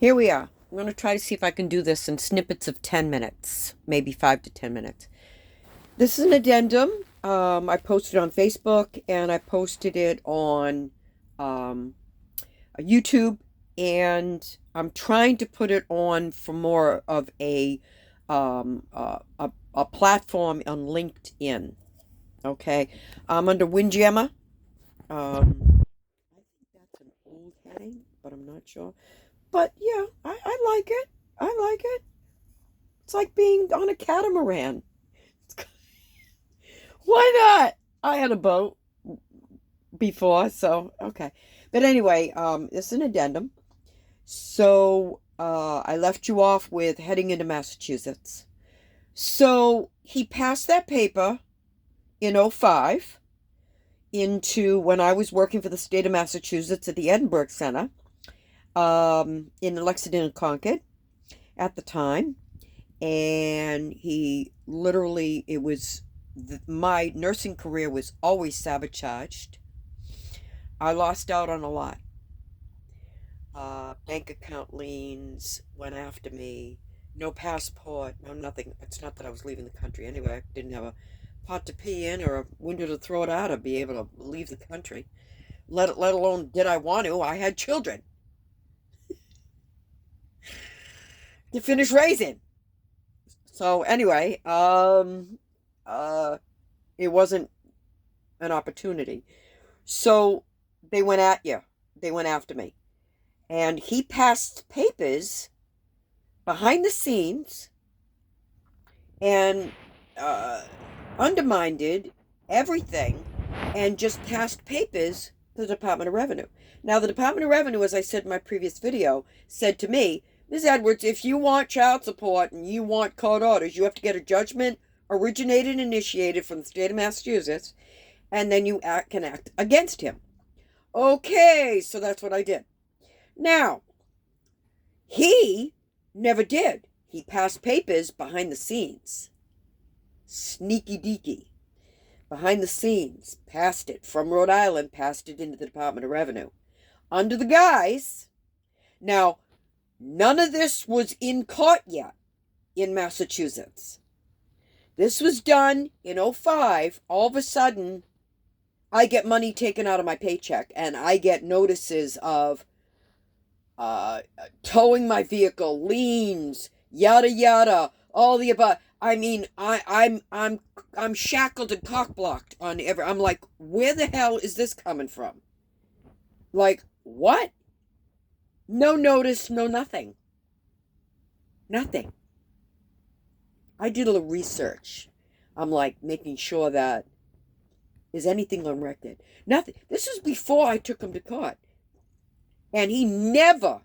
Here we are. I'm going to try to see if I can do this in snippets of 10 minutes, maybe 5 to 10 minutes. This is an addendum. I posted it on Facebook and I posted it on um, YouTube, and I'm trying to put it on for more of a platform on LinkedIn. Okay, I'm under Windjammer. I think that's an old heading, but I'm not sure. But yeah, I like it. I like it. It's like being on a catamaran. Why not? I had a boat before, so okay. But anyway, it's an addendum. So I left you off with heading into Massachusetts. So he passed that paper in '05 into when I was working for the state of Massachusetts at the Edinburgh Center in Lexington and Concord at the time. And he literally, my nursing career was always sabotaged. I lost out on a lot. Bank account liens went after me. No passport, no nothing. It's not that I was leaving the country anyway. I didn't have a pot to pee in or a window to throw it out or be able to leave the country. Let alone did I want to. I had children to finish raising. So anyway, it wasn't an opportunity. So they went at you. They went after me. And he passed papers behind the scenes and undermined everything and just passed papers to the Department of Revenue. Now, the Department of Revenue, as I said in my previous video, said to me, Ms. Edwards, if you want child support and you want court orders, you have to get a judgment originated and initiated from the state of Massachusetts, and then you can act against him. Okay, so that's what I did. Now, he never did. He passed papers behind the scenes. Sneaky deaky. Behind the scenes. Passed it from Rhode Island, passed it into the Department of Revenue. Under the guise. Now, none of this was in court yet in Massachusetts. This was done in '05. All of a sudden, I get money taken out of my paycheck and I get notices of towing my vehicle, liens, yada yada, all the above. I mean, I'm shackled and cockblocked on every. I'm like, where the hell is this coming from? Like, what? No notice, no nothing. Nothing. I did a little research. I'm like making sure that is anything on record. Nothing. This was before I took him to court. And he never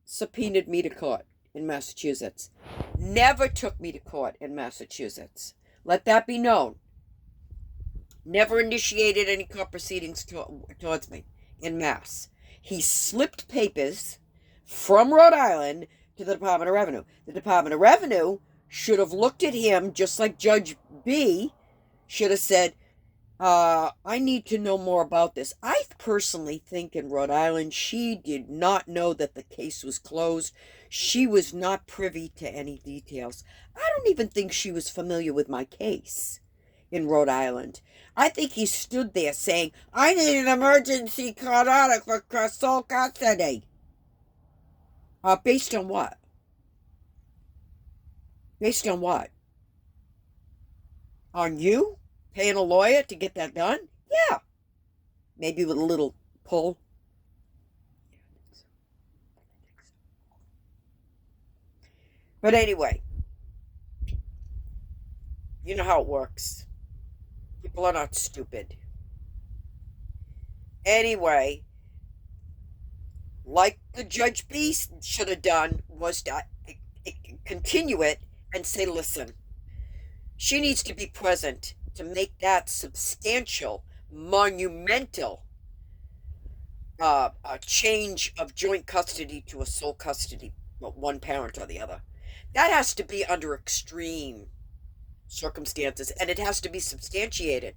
subpoenaed me to court in Massachusetts. Never took me to court in Massachusetts. Let that be known. Never initiated any court proceedings towards me in Mass. He slipped papers from Rhode Island to the Department of Revenue. The Department of Revenue should have looked at him just like Judge B should have said, I need to know more about this. I personally think in Rhode Island, she did not know that the case was closed. She was not privy to any details. I don't even think she was familiar with my case in Rhode Island. I think he stood there saying, I need an emergency court order for sole custody. Based on what? Based on what? On you? Paying a lawyer to get that done? Yeah. Maybe with a little pull. But anyway, you know how it works. People are not stupid. Anyway, like the Judge B should have done was to continue it and say, listen, she needs to be present to make that substantial, monumental change of joint custody to a sole custody, one parent or the other. That has to be under extreme circumstances, and it has to be substantiated.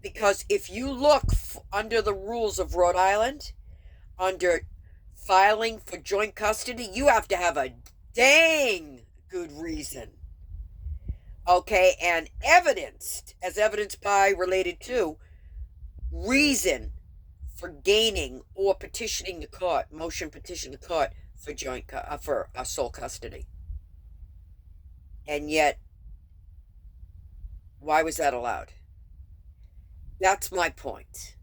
Because if you look under the rules of Rhode Island, under filing for joint custody, you have to have a dang good reason. Okay, and evidenced by related to reason for gaining or petitioning the court, motion petition the court for for sole custody. And yet, why was that allowed? That's my point.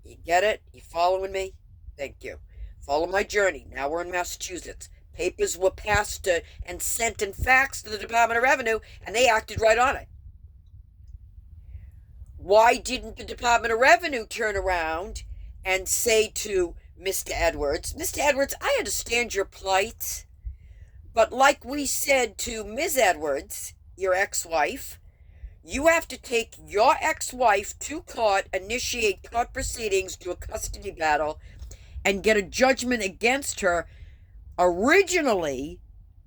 You get it? You following me? Thank you. Follow my journey. Now we're in Massachusetts. Papers were passed and sent in fax to the Department of Revenue, and they acted right on it. Why didn't the Department of Revenue turn around and say to Mr. Edwards, Mr. Edwards, I understand your plight, but like we said to Ms. Edwards, your ex-wife, you have to take your ex-wife to court, initiate court proceedings, do a custody battle, and get a judgment against her originally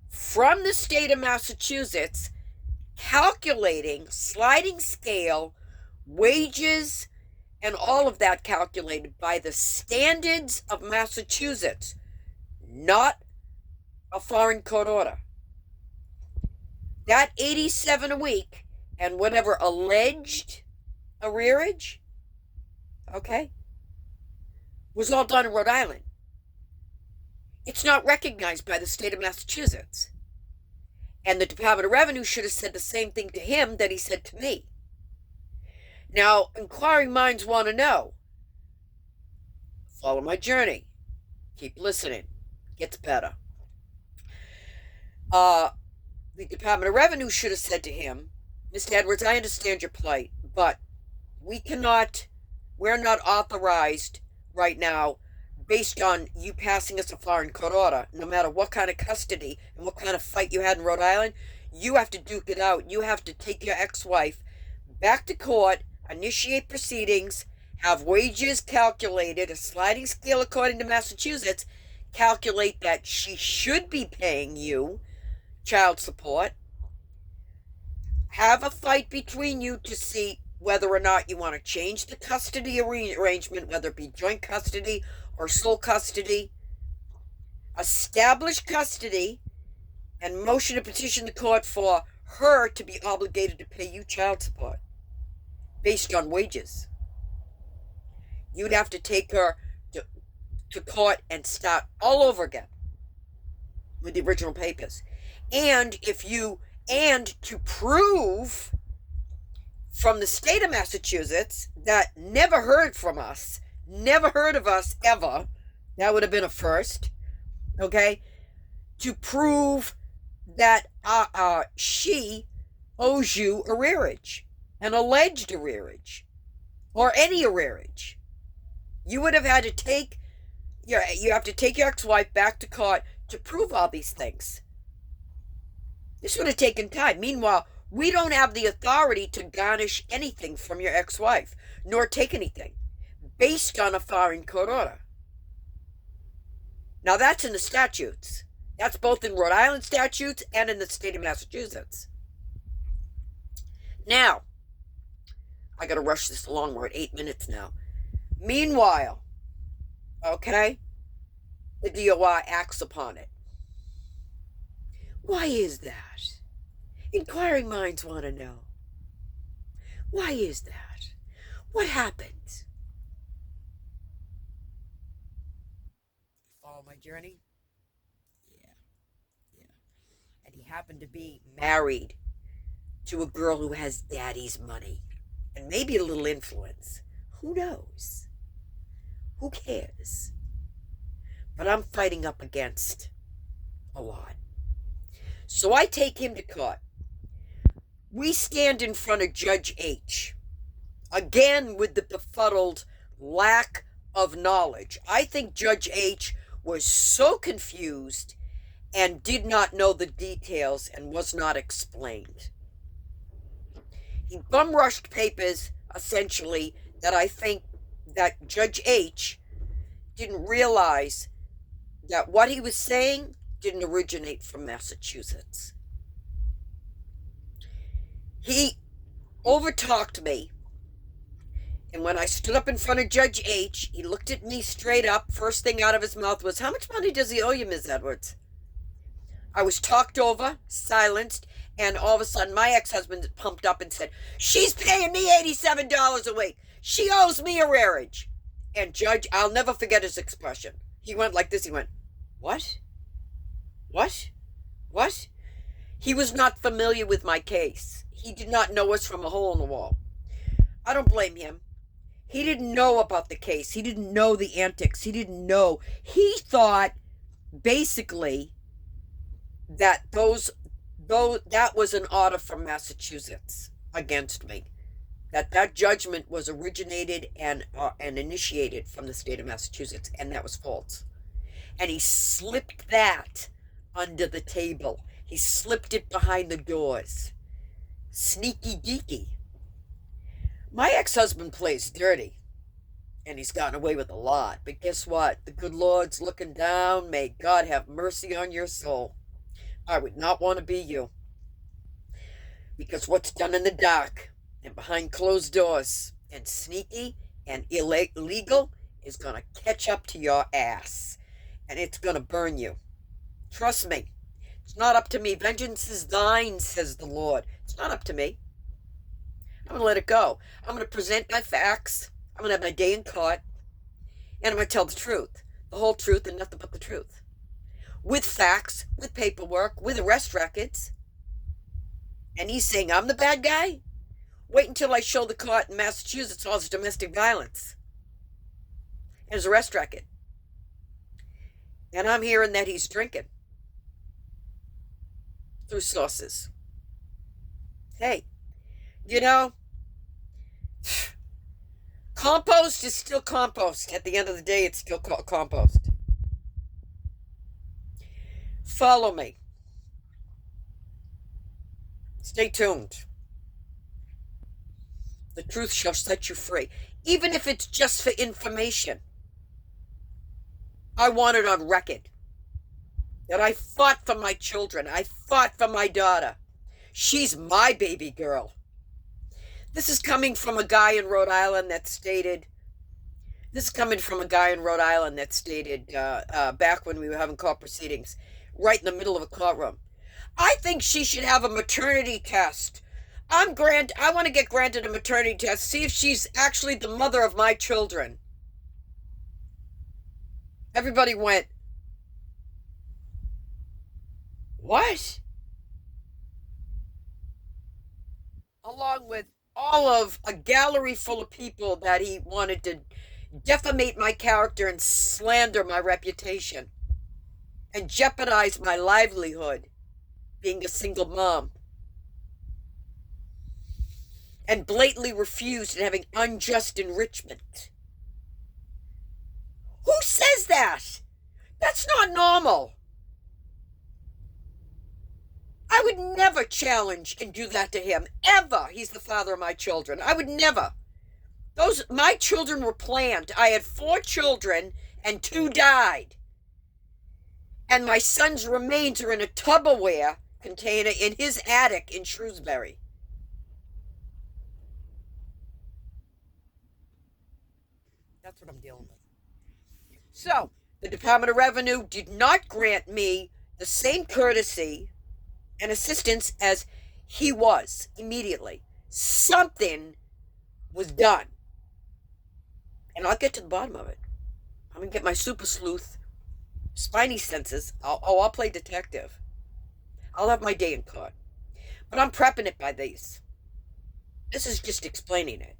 from the state of Massachusetts, calculating sliding scale, wages, and all of that calculated by the standards of Massachusetts, not a foreign court order. That $87 a week and whatever alleged arrearage, okay, was all done in Rhode Island. It's not recognized by the state of Massachusetts. And the Department of Revenue should have said the same thing to him that he said to me. Now, inquiring minds want to know. Follow my journey. Keep listening. Gets better. The Department of Revenue should have said to him, Mr. Edwards, I understand your plight, but we're not authorized right now, based on you passing us a foreign court order, no matter what kind of custody and what kind of fight you had in Rhode Island, you have to duke it out. You have to take your ex-wife back to court, initiate proceedings, have wages calculated, a sliding scale according to Massachusetts, calculate that she should be paying you child support, have a fight between you to see whether or not you want to change the custody arrangement, whether it be joint custody or sole custody, establish custody, and motion to petition the court for her to be obligated to pay you child support based on wages. You'd have to take her to court and start all over again with the original papers. And to prove from the state of Massachusetts that never heard from us, never heard of us ever, that would have been a first, okay, to prove that she owes you arrearage, an alleged arrearage, or any arrearage. You would have had to take you have to take your ex-wife back to court to prove all these things. This would have taken time. Meanwhile, we don't have the authority to garnish anything from your ex-wife, nor take anything based on a foreign court order. Now, that's in the statutes. That's both in Rhode Island statutes and in the state of Massachusetts. Now, I got to rush this along. We're at 8 minutes now. Meanwhile, okay, the DOI acts upon it. Why is that? Inquiring minds want to know. Why is that? What happened? Follow my journey? Yeah. And he happened to be married to a girl who has daddy's money and maybe a little influence. Who knows? Who cares? But I'm fighting up against a lot. So I take him to court. We stand in front of Judge H. Again, with the befuddled lack of knowledge. I think Judge H was so confused and did not know the details and was not explained. He bum-rushed papers, essentially, that I think that Judge H didn't realize that what he was saying didn't originate from Massachusetts. He overtalked me And when I stood up in front of Judge H, he looked at me straight up. First thing out of his mouth was, "How much money does he owe you, Ms. Edwards?" I was talked over, silenced, and all of a sudden my ex-husband pumped up and said, "She's paying me $87 a week. She owes me a rearage." And Judge, I'll never forget his expression. He went like this. He went, "What? What? What?" He was not familiar with my case. He did not know us from a hole in the wall. I don't blame him. He didn't know about the case. He didn't know the antics. He didn't know. He thought basically that that was an order from Massachusetts against me. That judgment was originated and initiated from the state of Massachusetts, and that was false. And he slipped that under the table. He slipped it behind the doors. Sneaky deaky. My ex-husband plays dirty, and he's gotten away with a lot. But guess what? The good Lord's looking down. May God have mercy on your soul. I would not want to be you. Because what's done in the dark and behind closed doors and sneaky and illegal is going to catch up to your ass. And it's going to burn you. Trust me. It's not up to me. Vengeance is thine, says the Lord. It's not up to me. I'm going to let it go. I'm going to present my facts. I'm going to have my day in court. And I'm going to tell the truth. The whole truth and nothing but the truth. With facts, with paperwork, with arrest records. And he's saying I'm the bad guy? Wait until I show the court in Massachusetts all his domestic violence. And his arrest record. And I'm hearing that he's drinking. Through sources. Hey, you know, compost is still compost. At the end of the day, it's still compost. Follow me. Stay tuned. The truth shall set you free. Even if it's just for information. I want it on record. That I fought for my children. I fought for my daughter. She's my baby girl. This is coming from a guy in Rhode Island that stated, back when we were having court proceedings, right in the middle of a courtroom. I think she should have a maternity test. I want to get granted a maternity test, see if she's actually the mother of my children. Everybody went, what? Along with all of a gallery full of people that he wanted to defamate my character and slander my reputation and jeopardize my livelihood being a single mom and blatantly refused and having unjust enrichment. Who says that? That's not normal. I would never challenge and do that to him, ever. He's the father of my children. I would never. My children were planned. I had 4 children and 2 died. And my son's remains are in a Tupperware container in his attic in Shrewsbury. That's what I'm dealing with. So, the Department of Revenue did not grant me the same courtesy and assistance as he was immediately. Something was done. And I'll get to the bottom of it. I'm going to get my super sleuth spidey senses. I'll play detective. I'll have my day in court. But I'm prepping it by these. This is just explaining it.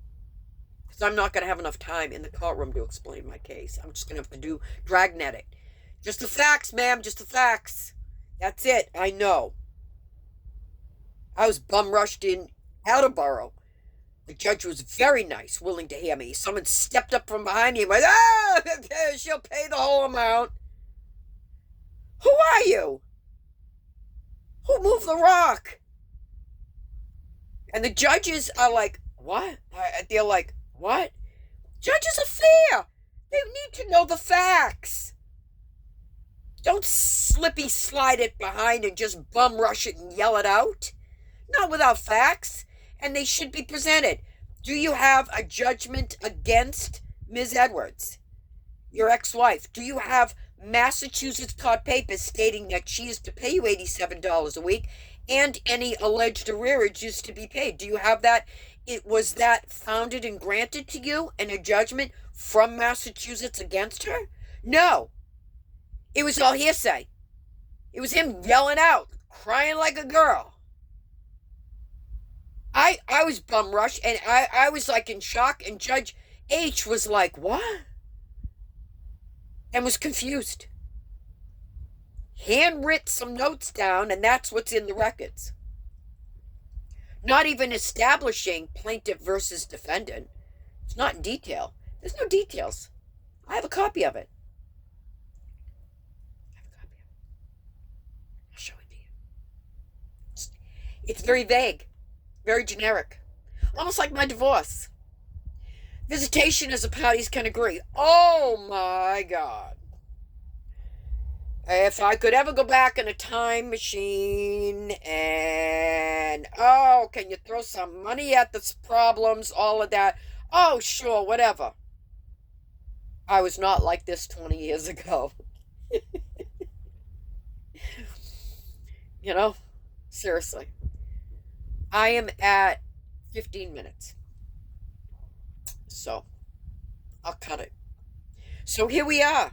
Because I'm not going to have enough time in the courtroom to explain my case. I'm just going to have to dragnet it. Just the facts, ma'am. Just the facts. That's it. I know. I was bum rushed in Attleboro. The judge was very nice, willing to hear me. Someone stepped up from behind me and went, she'll pay the whole amount. Who are you? Who moved the rock? And the judges are like, what? They're like, what? Judges are fair. They need to know the facts. Don't slippy slide it behind and just bum rush it and yell it out. Not without facts. And they should be presented. Do you have a judgment against Ms. Edwards, your ex-wife? Do you have Massachusetts court papers stating that she is to pay you $87 a week and any alleged arrearage is to be paid? Do you have that? Was that founded and granted to you in a judgment from Massachusetts against her? No. It was all hearsay. It was him yelling out, crying like a girl. I was bum rushed, and I was like in shock, and Judge H was like, what? And was confused. Handwrit some notes down, and that's what's in the records. Not even establishing plaintiff versus defendant. It's not in detail. There's no details. I have a copy of it. I'll show it to you. It's very vague. Very generic. Almost like my divorce. Visitation as the parties can agree. Oh my God. If I could ever go back in a time machine and, oh, can you throw some money at the problems, all of that? Oh, sure, whatever. I was not like this 20 years ago. You know, seriously. I am at 15 minutes. So, I'll cut it. So here we are.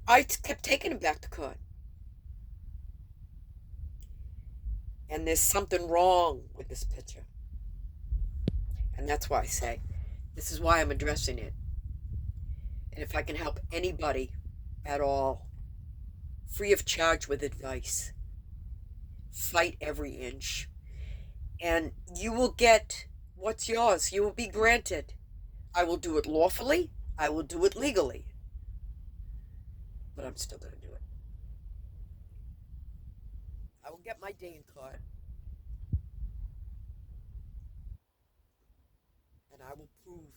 I kept taking him back to court. And there's something wrong with this picture. And that's why I say, this is why I'm addressing it. And if I can help anybody at all, free of charge with advice, fight every inch. And you will get what's yours. You will be granted. I will do it lawfully. I will do it legally. But I'm still going to do it. I will get my day in court. And I will prove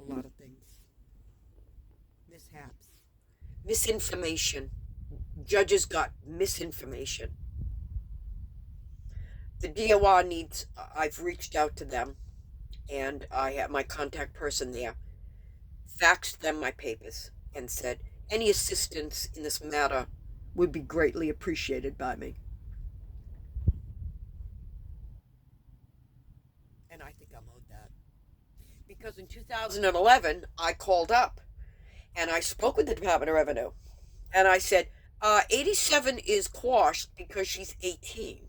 a lot of things. Mishaps. Misinformation. Judges got misinformation. The DOR needs, I've reached out to them, and I have my contact person there, faxed them my papers, and said, any assistance in this matter would be greatly appreciated by me. And I think I'm owed that. Because in 2011, I called up, and I spoke with the Department of Revenue, and I said, 87 is quashed because she's 18.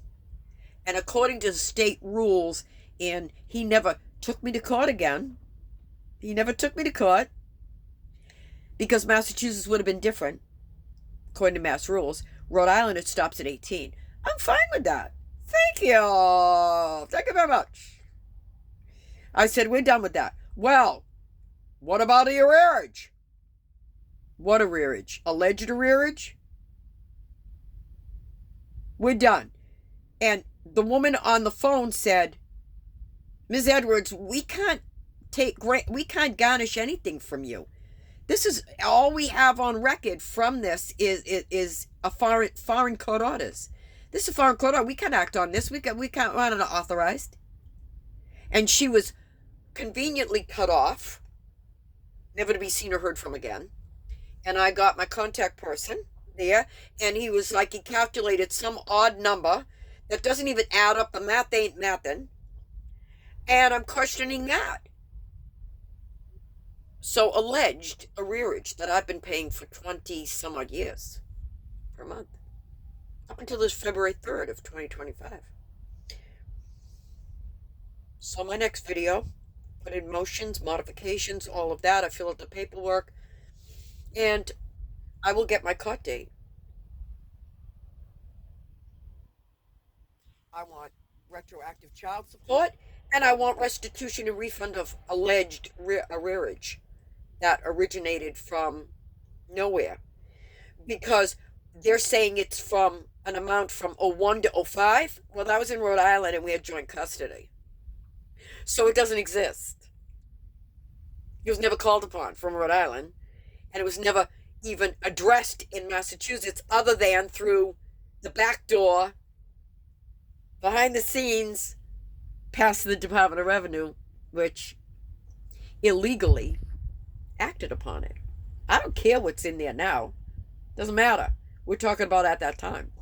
And according to the state rules, and he never took me to court again. He never took me to court because Massachusetts would have been different, according to Mass rules. Rhode Island, it stops at 18. I'm fine with that. Thank you. Thank you very much. I said, we're done with that. Well, what about the arrearage? What arrearage? Alleged arrearage? We're done. And the woman on the phone said, Ms. Edwards, we can't garnish anything from you. This is all we have on record from this is a foreign court orders. This is a foreign court order. We can't act on this. We can't run it authorized. And she was conveniently cut off, never to be seen or heard from again. And I got my contact person there, and he was like, he calculated some odd number that doesn't even add up. The math ain't mathin'. And I'm questioning that. So alleged arrearage that I've been paying for 20 some odd years per month. Up until this February 3rd of 2025. So my next video, put in motions, modifications, all of that. I fill out the paperwork. And I will get my court date. I want retroactive child support, and I want restitution and refund of alleged arrearage that originated from nowhere. Because they're saying it's from an amount from 01 to 05. Well, that was in Rhode Island, and we had joint custody. So it doesn't exist. It was never called upon from Rhode Island, and it was never even addressed in Massachusetts other than through the back door, behind the scenes, past the Department of Revenue, which illegally acted upon it. I don't care what's in there now. Doesn't matter. We're talking about at that time.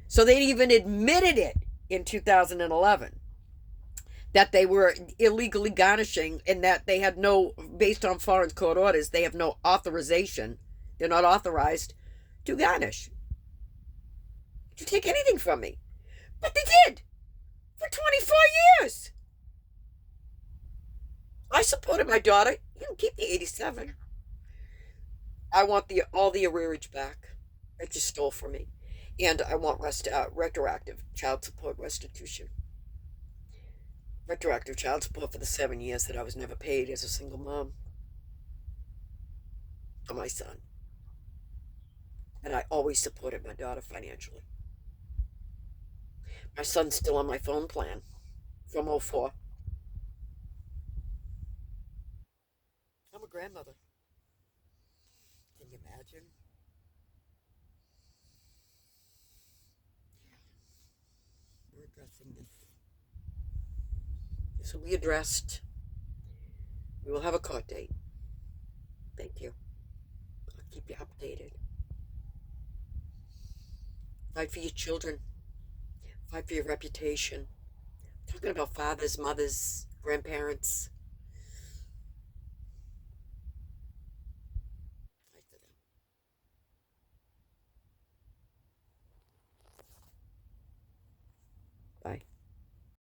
So they even admitted it in 2011 that they were illegally garnishing and that they had no, based on foreign court orders, they have no authorization. They're not authorized to garnish, to take anything from me. But they did for 24 years. I supported my daughter. You can keep the 87. I want all the arrearage back that you stole from me. And I want retroactive child support restitution. Retroactive child support for the 7 years that I was never paid as a single mom for my son. And I always supported my daughter financially. My son's still on my phone plan from 04. I'm a grandmother. Can you imagine? We're addressing this. This will be addressed. We will have a court date. Thank you. I'll keep you updated. Fight for your children. Fight for your reputation. I'm talking about fathers, mothers, grandparents.